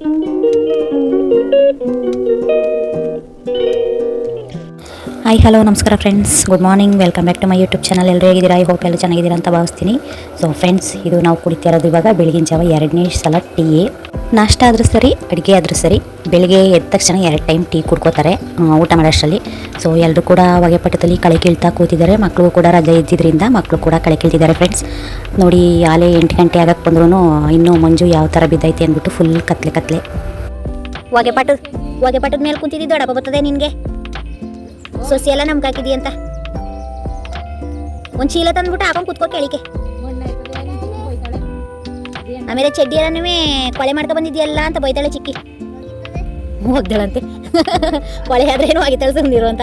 Hi hello ನಮಸ್ಕಾರ friends, good morning, welcome back to my YouTube channel. ಎಲ್ಲರೂ ಹೇಗಿದ್ದೀರಾ? I hope ಎಲ್ಲ ಚೆನ್ನಾಗಿದ್ದೀರಾ ಅಂತ ಭಾವಿಸ್ತೀನಿ. ಸೊ ಫ್ರೆಂಡ್ಸ್, ಇದು ನಾವು ಕುಡಿತಿರೋದು ಇವಾಗ ಬೆಳಗಿನ ಜಾವ 2ನೇ ಸಲ ಟೀ. ನಾಷ್ಟ ಆದರೂ ಸರಿ, ಅಡುಗೆ ಆದರೂ ಸರಿ, ಬೆಳಿಗ್ಗೆ ಎದ್ದ ತಕ್ಷಣ 2 ಟೈಮ್ ಟೀ ಕುಡ್ಕೋತಾರೆ ಊಟ ಮಾಡೋಷ್ಟರಲ್ಲಿ. ಸೊ ಎಲ್ಲರೂ ಕೂಡ ಹೊಗೆಪಟ್ಟದಲ್ಲಿ ಕಳೆ ಕೀಳ್ತಾ ಕೂತಿದ್ದಾರೆ. ಮಕ್ಕಳು ಕೂಡ ರಜೆ ಇದ್ದಿದ್ದರಿಂದ ಮಕ್ಕಳು ಕೂಡ ಕಳೆ ಕೀಳ್ತಿದ್ದಾರೆ ಫ್ರೆಂಡ್ಸ್. ನೋಡಿ, ಆಲೇ 8 ಗಂಟೆ ಆಗಕ್ಕೆ ಬಂದ್ರೂ ಇನ್ನೂ ಮಂಜು ಯಾವ ಥರ ಬಿದ್ದೈತೆ ಅಂದ್ಬಿಟ್ಟು ಫುಲ್ ಕತ್ಲೆ. ಹೊಗೆಪಟ್ಟದ ಮೇಲೆ ಕುಂತಿದ್ದು ದೊಡ್ಡಪ್ಪ ಬರ್ತದೆ ನಿನಗೆ. ಸೊಸಿ ಎಲ್ಲ ನಮ್ಗೆ ಹಾಕಿದಿ ಅಂತ ಒಂದು ಚೀಲ ತಂದ್ಬಿಟ್ಟು ಹಾಕೊಂಡು ಕುತ್ಕೋ ಕೇಳಿಕೆ. ಆಮೇಲೆ ಚಡ್ಡಿ ಎಲ್ಲ ಕೊಳೆ ಮಾಡ್ಕೊ ಬಂದಿದ್ಯಲ್ಲ ಅಂತ ಬೈತಾಳೆ ಚಿಕ್ಕಿ. ಹೋಗ್ದಾಳಂತೆ ಕೊಳೆ ಆದ್ರೆ ಏನು ಆಗಿತ್ತಾಳೆ ಸುಮ್ಮನಿರು ಅಂತ.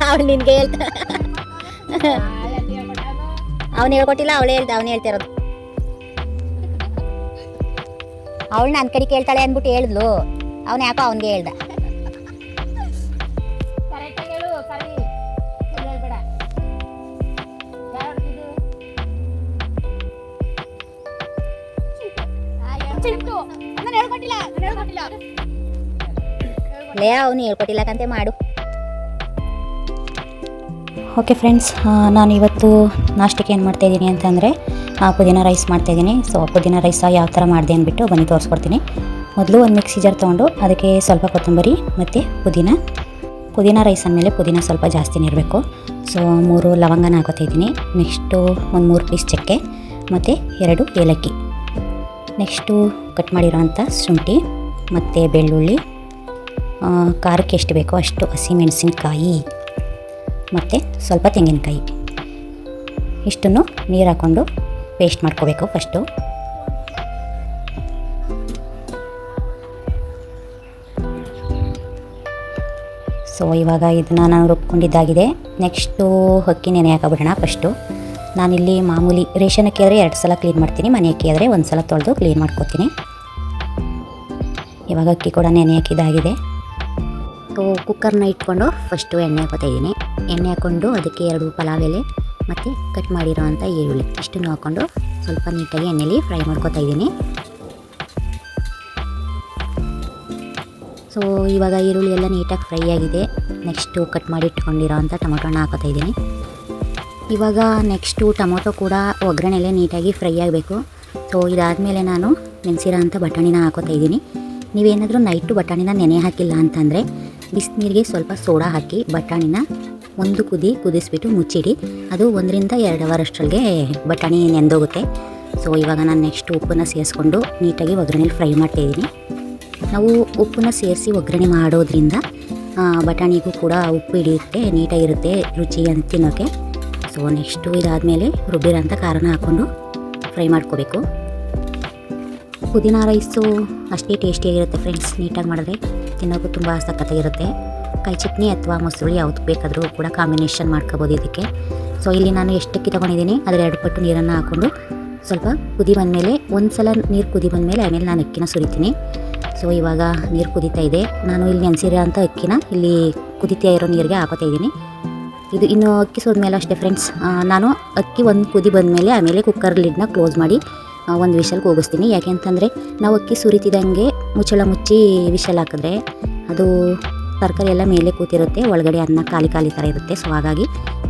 ಅವಳು ನಿನ್ಗೆ ಹೇಳ್ತಾ, ಅವನು ಹೇಳ್ಕೊಟ್ಟಿಲ್ಲ, ಅವಳೇ ಅವನು ಹೇಳ್ತಿರೋದು. ಅವಳು ನನ್ನ ಕಡೆ ಕೇಳ್ತಾಳೆ ಅಂದ್ಬಿಟ್ಟು ಹೇಳಿದ್ಲು, ಅವನು ಯಾಕೋ ಅವನಿಗೆ ಹೇಳ್ದ. ಲೇ, ಅವನು ಹೇಳ್ಕೊಟ್ಟಿಲ್ಲ ಕಂತೆ ಮಾಡು. ಓಕೆ ಫ್ರೆಂಡ್ಸ್, ನಾನು ಇವತ್ತು ನಾಷ್ಟಕ್ಕೆ ಏನು ಮಾಡ್ತಾಯಿದ್ದೀನಿ ಅಂತಂದರೆ ಪುದೀನ ರೈಸ್ ಮಾಡ್ತಾಯಿದ್ದೀನಿ. ಸೊ ಪುದೀನ ರೈಸ ಯಾವ ಥರ ಮಾಡಿದೆ ಅಂದ್ಬಿಟ್ಟು ಬನ್ನಿ ತೋರಿಸ್ಕೊಡ್ತೀನಿ. ಮೊದಲು ಒಂದು ಮಿಕ್ಸಿ ಜಾರ್ ತೊಗೊಂಡು ಅದಕ್ಕೆ ಸ್ವಲ್ಪ ಕೊತ್ತಂಬರಿ ಮತ್ತು ಪುದೀನ ರೈಸ್ ಅಂದಮೇಲೆ ಪುದೀನ ಸ್ವಲ್ಪ ಜಾಸ್ತಿನೇ ಇರಬೇಕು. ಸೊ 3 ಲವಂಗನ ಹಾಕೋತಾಯಿದ್ದೀನಿ. ನೆಕ್ಸ್ಟು ಒಂದು 3 ಪೀಸ್ ಚಕ್ಕೆ ಮತ್ತು 2 ಏಲಕ್ಕಿ. ನೆಕ್ಸ್ಟು ಕಟ್ ಮಾಡಿರೋವಂಥ ಶುಂಠಿ ಮತ್ತು ಬೆಳ್ಳುಳ್ಳಿ, ಖಾರಕ್ಕೆ ಎಷ್ಟು ಬೇಕೋ ಅಷ್ಟು ಹಸಿಮೆಣಸಿನ್ಕಾಯಿ ಮತ್ತು ಸ್ವಲ್ಪ ತೆಂಗಿನಕಾಯಿ. ಇಷ್ಟನ್ನು ನೀರು ಹಾಕ್ಕೊಂಡು ಪೇಸ್ಟ್ ಮಾಡ್ಕೋಬೇಕು ಫಸ್ಟು. ಸೊ ಇವಾಗ ಇದನ್ನು ನಾನು ರುಬ್ಕೊಂಡಿದ್ದಾಗಿದೆ. ನೆಕ್ಸ್ಟು ಅಕ್ಕಿ ನೆನೆ ಹಾಕೋಬಿಡೋಣ ಫಸ್ಟು. ನಾನಿಲ್ಲಿ ಮಾಮೂಲಿ ರೇಷನ್ ಅಕ್ಕಿ ಆದರೆ 2 ಸಲ ಕ್ಲೀನ್ ಮಾಡ್ತೀನಿ, ಮನೆ ಅಕ್ಕಿ ಆದರೆ 1 ಸಲ ತೊಳೆದು ಕ್ಲೀನ್ ಮಾಡ್ಕೊತೀನಿ. ಇವಾಗ ಅಕ್ಕಿ ಕೂಡ ನೆನೆ ಹಾಕಿದ್ದಾಗಿದೆ. ಸೊ ಕುಕ್ಕರ್ನ ಇಟ್ಕೊಂಡು ಫಸ್ಟು ಎಣ್ಣೆ ಹಾಕೋತಾಯಿದ್ದೀನಿ. ಎಣ್ಣೆ ಹಾಕ್ಕೊಂಡು ಅದಕ್ಕೆ 2 ಪಲಾವ್ ಎಲೆ ಮತ್ತು ಕಟ್ ಮಾಡಿರೋವಂಥ ಈರುಳ್ಳಿ ಇಷ್ಟನ್ನು ಹಾಕ್ಕೊಂಡು ಸ್ವಲ್ಪ ನೀಟಾಗಿ ಎಣ್ಣೆಲಿ ಫ್ರೈ ಮಾಡ್ಕೊತಾಯಿದ್ದೀನಿ. ಸೊ ಇವಾಗ ಈರುಳ್ಳಿ ಎಲ್ಲ ನೀಟಾಗಿ ಫ್ರೈ ಆಗಿದೆ. ನೆಕ್ಸ್ಟು ಕಟ್ ಮಾಡಿ ಇಟ್ಕೊಂಡಿರೋವಂಥ ಟೊಮೊಟೊನ ಹಾಕೋತಾಯಿದ್ದೀನಿ. ಇವಾಗ ನೆಕ್ಸ್ಟು ಟೊಮೊಟೊ ಕೂಡ ಒಗ್ಗರಣೆಲೆ ನೀಟಾಗಿ ಫ್ರೈ ಆಗಬೇಕು. ಸೊ ಇದಾದಮೇಲೆ ನಾನು ನೆನೆಸಿರೋ ಅಂಥ ಬಟಾಣಿನ ಹಾಕೋತಾಯಿದ್ದೀನಿ. ನೀವೇನಾದರೂ ನೈಟು ಬಟಾಣಿನ ನೆನೆ ಹಾಕಿಲ್ಲ ಅಂತಂದರೆ ಬಿಸಿನೀರಿಗೆ ಸ್ವಲ್ಪ ಸೋಡಾ ಹಾಕಿ ಬಟಾಣಿನ ಒಂದು ಕುದಿಸ್ಬಿಟ್ಟು ಮುಚ್ಚಿಡಿ. ಅದು 1 ರಿಂದ 2 ಅವರ್ ಅಷ್ಟರೊಳಗೆ ಬಟಾಣಿ ನೆಂದೋಗುತ್ತೆ. ಸೊ ಇವಾಗ ನಾನು ನೆಕ್ಸ್ಟ್ ಉಪ್ಪನ್ನು ಸೇರಿಸ್ಕೊಂಡು ನೀಟಾಗಿ ಒಗ್ಗರಣೆಲಿ ಫ್ರೈ ಮಾಡ್ತಾಯಿದ್ದೀನಿ. ನಾವು ಉಪ್ಪನ್ನ ಸೇರಿಸಿ ಒಗ್ಗರಣೆ ಮಾಡೋದ್ರಿಂದ ಬಟಾಣಿಗೂ ಕೂಡ ಉಪ್ಪು ಹಿಡಿಯುತ್ತೆ, ನೀಟಾಗಿರುತ್ತೆ ರುಚಿ ಅಂತ ತಿನ್ನೋಕ್ಕೆ. ಸೊ ನೆಕ್ಸ್ಟು ಇದಾದಮೇಲೆ ರುಬ್ಬಿರೋಂಥ ಖಾರನ ಹಾಕ್ಕೊಂಡು ಫ್ರೈ ಮಾಡ್ಕೋಬೇಕು. ಪುದೀನ ರೈಸು ಅಷ್ಟೇ ಟೇಸ್ಟಿಯಾಗಿರುತ್ತೆ ಫ್ರೆಂಡ್ಸ್. ನೀಟಾಗಿ ಮಾಡಿದ್ರೆ ತಿನ್ನೋಕ್ಕೂ ತುಂಬ ಸಖತ್ತಾಗಿರುತ್ತೆ. ಕಾಯಿ ಚಟ್ನಿ ಅಥವಾ ಮೊಸರು ಯಾವ್ದು ಬೇಕಾದರೂ ಕೂಡ ಕಾಂಬಿನೇಷನ್ ಮಾಡ್ಕೋಬೋದು ಇದಕ್ಕೆ. ಸೊ ಇಲ್ಲಿ ನಾನು ಎಷ್ಟಕ್ಕೆ ತೊಗೊಂಡಿದ್ದೀನಿ ಅದರ 2 ಪಟ್ಟು ನೀರನ್ನು ಹಾಕ್ಕೊಂಡು ಸ್ವಲ್ಪ ಕುದಿ ಬಂದಮೇಲೆ, ಒಂದು ಸಲ ನೀರು ಕುದಿ ಬಂದಮೇಲೆ ಆಮೇಲೆ ನಾನು ಅಕ್ಕಿನ ಸುರಿತೀನಿ. ಸೊ ಇವಾಗ ನೀರು ಕುದೀತಾ ಇದೆ. ನಾನು ಇಲ್ಲಿ ನೆನೆಸಿರೋ ಅಂಥ ಅಕ್ಕಿನ ಇಲ್ಲಿ ಕುದೀತಾ ಇರೋ ನೀರಿಗೆ ಹಾಕೋತಾಯಿದ್ದೀನಿ. ಇದು ಇನ್ನು ಅಕ್ಕಿ ಸೋದ್ಮೇಲೆ ಅಷ್ಟೇ ಫ್ರೆಂಡ್ಸ್. ನಾನು ಅಕ್ಕಿ ಒಂದು ಕುದಿ ಬಂದಮೇಲೆ ಆಮೇಲೆ ಕುಕ್ಕರ್ ಲಿಡ್ನ ಕ್ಲೋಸ್ ಮಾಡಿ 1 ವಿಷಲ್ ಕೂಗಿಸ್ತೀನಿ. ಯಾಕೆ ಅಂತಂದರೆ ನಾವು ಅಕ್ಕಿ ಸುರಿತಿದ್ದಂಗೆ ಮುಚ್ಚಳ ಮುಚ್ಚಿ ವಿಷಲ್ ಹಾಕಿದ್ರೆ ಅದು ತರಕಾರಿ ಎಲ್ಲ ಮೇಲೆ ಕೂತಿರುತ್ತೆ, ಒಳಗಡೆ ಅನ್ನ ಖಾಲಿ ಥರ ಇರುತ್ತೆ. ಸೊ ಹಾಗಾಗಿ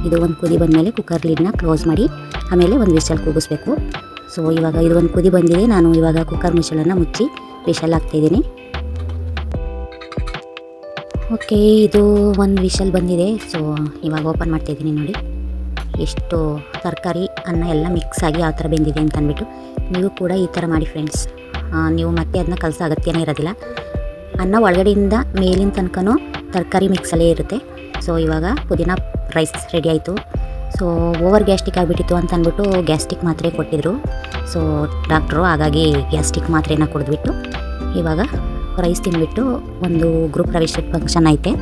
ಇದು ಒಂದು ಕುದಿ ಬಂದಮೇಲೆ ಕುಕ್ಕರ್ ಲಿಡ್ನ ಕ್ಲೋಸ್ ಮಾಡಿ ಆಮೇಲೆ 1 ವಿಷಲ್ ಕೂಗಿಸ್ಬೇಕು. ಸೊ ಇವಾಗ ಇದು ಒಂದು ಕುದಿ ಬಂದಿದೆ. ನಾನು ಇವಾಗ ಕುಕ್ಕರ್ ಮುಚ್ಚಳನ್ನು ಮುಚ್ಚಿ ವಿಷಲ್ ಹಾಕ್ತಾಯಿದ್ದೀನಿ. ಓಕೆ, ಇದು 1 ವಿಷಲ್ ಬಂದಿದೆ. ಸೊ ಇವಾಗ ಓಪನ್ ಮಾಡ್ತಾಯಿದ್ದೀನಿ. ನೋಡಿ ಎಷ್ಟು ತರಕಾರಿ ಅನ್ನ ಎಲ್ಲ ಮಿಕ್ಸ್ ಆಗಿ ಯಾವ ಥರ ಬೆಂದಿದೆ ಅಂತ ಅಂದ್ಬಿಟ್ಟು. ನೀವು ಕೂಡ ಈ ಥರ ಮಾಡಿ ಫ್ರೆಂಡ್ಸ್. ನೀವು ಮತ್ತೆ ಅದನ್ನ ಕಲಸೋ ಅಗತ್ಯನೇ ಇರೋದಿಲ್ಲ. ಅನ್ನ ಒಳಗಡೆಯಿಂದ ಮೇಲಿನ ತನಕನೂ ತರಕಾರಿ ಮಿಕ್ಸಲ್ಲೇ ಇರುತ್ತೆ. ಸೊ ಇವಾಗ ಪುದೀನ ರೈಸ್ ರೆಡಿ ಆಯಿತು. ಸೊ ಓವರ್ ಗ್ಯಾಸ್ಟಿಕ್ ಆಗಿಬಿಟ್ಟಿತ್ತು ಅಂತ ಅಂದ್ಬಿಟ್ಟು ಗ್ಯಾಸ್ಟಿಕ್ ಮಾತ್ರೆ ಕೊಟ್ಟಿದ್ದರು ಸೊ ಡಾಕ್ಟ್ರು. ಹಾಗಾಗಿ ಗ್ಯಾಸ್ಟಿಕ್ ಮಾತ್ರೆನ ಕುಡಿದ್ಬಿಟ್ಟು ಇವಾಗ ರೈಸ್ ತಿಂದುಬಿಟ್ಟು ಒಂದು ಗ್ರೂಪ್ ಪ್ರವೇಶ ಫಂಕ್ಷನ್ ಐತೆ.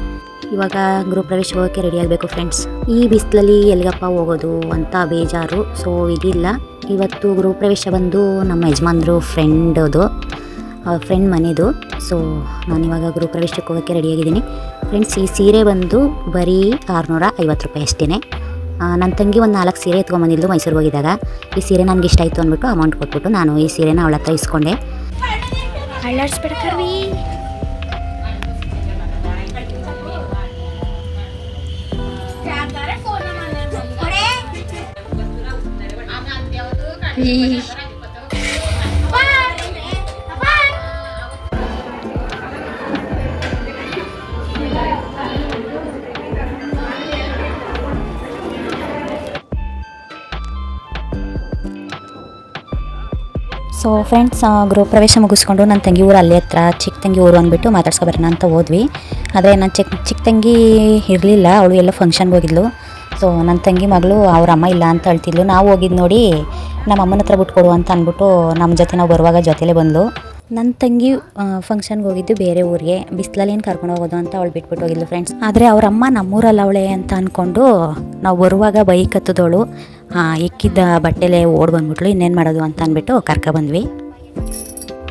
ಇವಾಗ ಗೃಹ ಪ್ರವೇಶ ಹೋಗೋಕ್ಕೆ ರೆಡಿ ಆಗಬೇಕು ಫ್ರೆಂಡ್ಸ್. ಈ ಬಿಸಿಲಲ್ಲಿ ಎಲ್ಲಿಗಪ್ಪ ಹೋಗೋದು ಅಂತ ಬೇಜಾರು. ಸೊ ಇದಿಲ್ಲ, ಇವತ್ತು ಗೃಹ ಪ್ರವೇಶ ಬಂದು ನಮ್ಮ ಯಜಮಾನ್ರು ಫ್ರೆಂಡ್ ಮನೆದು. ಸೊ ನಾನಿವಾಗ ಗೃಹ ಪ್ರವೇಶಕ್ಕೆ ಹೋಗೋಕ್ಕೆ ರೆಡಿಯಾಗಿದ್ದೀನಿ ಫ್ರೆಂಡ್ಸ್. ಈ ಸೀರೆ ಬಂದು ಬರೀ 650 ರೂಪಾಯಿ ಅಷ್ಟೇ. ನನ್ನ ತಂಗಿ ಒಂದು 4 ಸೀರೆ ಎತ್ಕೊಂಬಂದಿದ್ದು ಮೈಸೂರಿಗೆ ಹೋಗಿದ್ದಾಗ. ಈ ಸೀರೆ ನನಗೆ ಇಷ್ಟ ಆಯಿತು ಅಂದ್ಬಿಟ್ಟು ಅಮೌಂಟ್ ಕೊಟ್ಬಿಟ್ಟು ನಾನು ಈ ಸೀರೆನ ಅವಳ ಹತ್ರ ಇಸ್ಕೊಂಡೆ. ಅಳ್ಳಾಡ್ಸ್ಬಿಡ್ಕರ್ವಿ. ಸೊ ಫ್ರೆಂಡ್ಸ್, ಗೃಹ ಪ್ರವೇಶ ಮುಗಿಸ್ಕೊಂಡು ನನ್ನ ತಂಗಿ ಊರು ಅಲ್ಲೇ ಹತ್ರ, ಚಿಕ್ಕ ತಂಗಿ ಊರು ಅಂದ್ಬಿಟ್ಟು ಮಾತಾಡ್ಸ್ಕೊಬರೋಣ ಅಂತ ಹೋದ್ವಿ. ಆದರೆ ನನ್ನ ಚಿಕ್ಕ ತಂಗಿ ಇರಲಿಲ್ಲ, ಅವಳು ಎಲ್ಲ ಫಂಕ್ಷನ್ಗೆ ಹೋಗಿದ್ಲು. ಸೊ ನನ್ನ ತಂಗಿ ಮಗಳು ಅವ್ರ ಅಮ್ಮ ಇಲ್ಲ ಅಂತ ಹೇಳ್ತಿದ್ಲು. ನಾವು ಹೋಗಿದ್ದು ನೋಡಿ ನಮ್ಮ ಅಮ್ಮನ ಹತ್ರ ಬಿಟ್ಕೊಡು ಅಂತ ಅಂದ್ಬಿಟ್ಟು ನಮ್ಮ ಜೊತೆ ನಾವು ಬರುವಾಗ ಜೊತೆಲೇ ಬಂದಳು. ನನ್ನ ತಂಗಿ ಫಂಕ್ಷನ್ಗೆ ಹೋಗಿದ್ದು ಬೇರೆ ಊರಿಗೆ, ಬಿಸಿಲಲ್ಲಿ ಏನು ಕರ್ಕೊಂಡು ಹೋಗೋದು ಅಂತ ಅವಳು ಬಿಟ್ಬಿಟ್ಟು ಹೋಗಿದ್ಲು ಫ್ರೆಂಡ್ಸ್. ಆದರೆ ಅವ್ರ ಅಮ್ಮ ನಮ್ಮೂರಲ್ಲಿ ಅವಳೆ ಅಂತ ಅಂದ್ಕೊಂಡು ನಾವು ಬರುವಾಗ ಬೈಕ್ ಹತ್ತಿದವಳು ಇಕ್ಕಿದ್ದ ಬಟ್ಟೆಲೇ ಓಡ್ ಬಂದ್ಬಿಟ್ಲು. ಇನ್ನೇನು ಮಾಡೋದು ಅಂತ ಅಂದ್ಬಿಟ್ಟು ಕರ್ಕೊಬಂದ್ವಿ.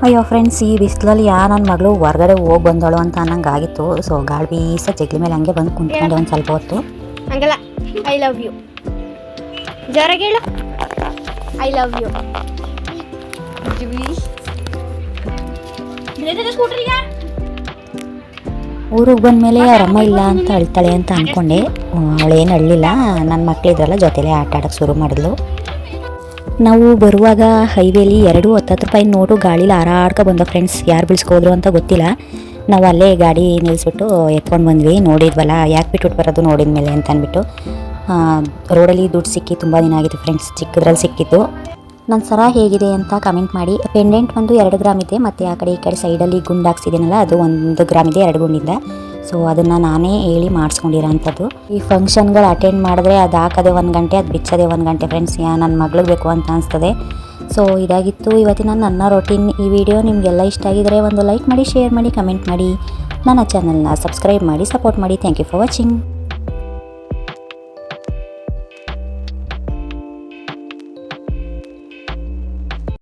ಅಯ್ಯೋ ಫ್ರೆಂಡ್ಸ್, ಈ ಬಿಸಿಲಲ್ಲಿ ನನ್ನ ಮಗಳು ಹೊರಗಡೆ ಹೋಗಿ ಬಂದವಳು ಅಂತ ಅನ್ನಂಗೆ ಆಗಿತ್ತು. ಸೊ ಗಾಳಿ ಬೀಸ ಜಗ್ಲಿ ಮೇಲೆ ಹಂಗೆ ಬಂದು ಕುಂತ್ಕೊಂಡೆ ಒಂದು ಸ್ವಲ್ಪ ಹೊತ್ತು. ಹಂಗಲ್ಲ, ಐ ಲವ್ ಯು ಜೋರಾಗಿ ಹೇಳು, ಐ ಲವ್ ಯು. ಊರಿಗೆ ಬಂದಮೇಲೆ ಅವ್ರ ಅಮ್ಮ ಇಲ್ಲ ಅಂತ ಅಳ್ತಾಳೆ ಅಂತ ಅಂದ್ಕೊಂಡೆ. ಅವಳೇನು ಅಳ್ಳಿಲ್ಲ, ನನ್ನ ಮಕ್ಕಳಿದ್ರಲ್ಲ ಜೊತೆಲೇ ಆಟ ಆಡೋಕ್ಕೆ ಶುರು ಮಾಡಿದ್ಲು. ನಾವು ಬರುವಾಗ ಹೈವೇಲಿ 2 10 ರೂಪಾಯಿ ನೋಟು ಗಾಳೀಲಿ ಹಾರಾಡ್ಕೊ ಬಂದೋ ಫ್ರೆಂಡ್ಸ್. ಯಾರು ಬೀಳ್ಸ್ಕೋದ್ರು ಅಂತ ಗೊತ್ತಿಲ್ಲ. ನಾವು ಅಲ್ಲೇ ಗಾಡಿ ನಿಲ್ಲಿಸ್ಬಿಟ್ಟು ಎತ್ಕೊಂಡು ಬಂದ್ವಿ. ನೋಡಿದ್ವಲ್ಲ, ಯಾಕೆ ಬಿಟ್ಬಿಟ್ಟು ಬರೋದು ನೋಡಿದ ಮೇಲೆ ಅಂತ ಅಂದ್ಬಿಟ್ಟು. ರೋಡಲ್ಲಿ ದುಡ್ಡು ಸಿಕ್ಕಿ ತುಂಬ ದಿನ ಆಗಿತ್ತು ಫ್ರೆಂಡ್ಸ್, ಚಿಕ್ಕದ್ರಲ್ಲಿ ಸಿಕ್ಕಿತ್ತು. ನನ್ನ ಸರ ಹೇಗಿದೆ ಅಂತ ಕಮೆಂಟ್ ಮಾಡಿ. ಪೆಂಡೆಂಟ್ ಒಂದು 2 ಗ್ರಾಮ್ ಇದೆ, ಮತ್ತು ಆ ಕಡೆ ಈ ಕಡೆ ಸೈಡಲ್ಲಿ ಗುಂಡು ಹಾಕ್ಸಿದ್ದೀನಲ್ಲ ಅದು 1 ಗ್ರಾಮ್ ಇದೆ 2 ಗುಂಡಿಂದ. ಸೊ ಅದನ್ನು ನಾನೇ ಹೇಳಿ ಮಾಡಿಸ್ಕೊಂಡಿರೋ ಅಂಥದ್ದು. ಈ ಫಂಕ್ಷನ್ಗಳು ಅಟೆಂಡ್ ಮಾಡಿದ್ರೆ ಅದು ಹಾಕೋದೆ 1 ಗಂಟೆ, ಅದು ಬಿಚ್ಚೋದೆ 1 ಗಂಟೆ ಫ್ರೆಂಡ್ಸ್. ನನ್ನ ಮಗಳಿಗೆ ಬೇಕು ಅಂತ ಅನಿಸ್ತದೆ. ಸೊ ಇದಾಗಿತ್ತು ಇವತ್ತಿನ ನನ್ನ ರೊಟೀನ್. ಈ ವಿಡಿಯೋ ನಿಮಗೆಲ್ಲ ಇಷ್ಟ ಆಗಿದರೆ ಒಂದು ಲೈಕ್ ಮಾಡಿ, ಶೇರ್ ಮಾಡಿ, ಕಮೆಂಟ್ ಮಾಡಿ, ನನ್ನ ಚಾನಲ್ನ ಸಬ್ಸ್ಕ್ರೈಬ್ ಮಾಡಿ, ಸಪೋರ್ಟ್ ಮಾಡಿ. Thank you for watching.